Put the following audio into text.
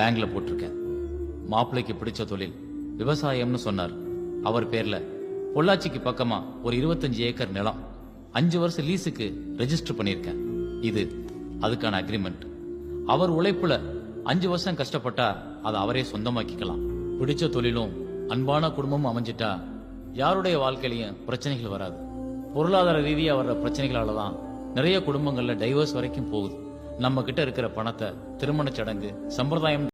பேங்க்ல போட்டிருக்கேன். மாப்பிள்ளைக்கு பிடிச்ச தொழில் விவசாயம்னு சொன்னார். அவர் பேர்ல பொள்ளாச்சிக்கு பக்கமா ஒரு 25 ஏக்கர் நிலம் 5 வருஷம் லீஸுக்கு ரெஜிஸ்டர் பண்ணியிருக்கேன். இது அதுக்கான அக்ரிமெண்ட். அவர் உழைப்புல 5 வருஷம் கஷ்டப்பட்டா அதை அவரே சொந்தமாக்கிக்கலாம். பிடிச்ச தொழிலும் அன்பான குடும்பமும் அமைஞ்சிட்டா யாருடைய வாழ்க்கையிலையும் பிரச்சனைகள் வராது. பொருளாதார ரீதியா வர்ற பிரச்சனைகளால தான் நிறைய குடும்பங்கள்ல டைவர்ஸ் வரைக்கும் போகுது. நம்ம கிட்ட இருக்கிற பணத்தை திருமண சடங்கு சம்பிரதாயம்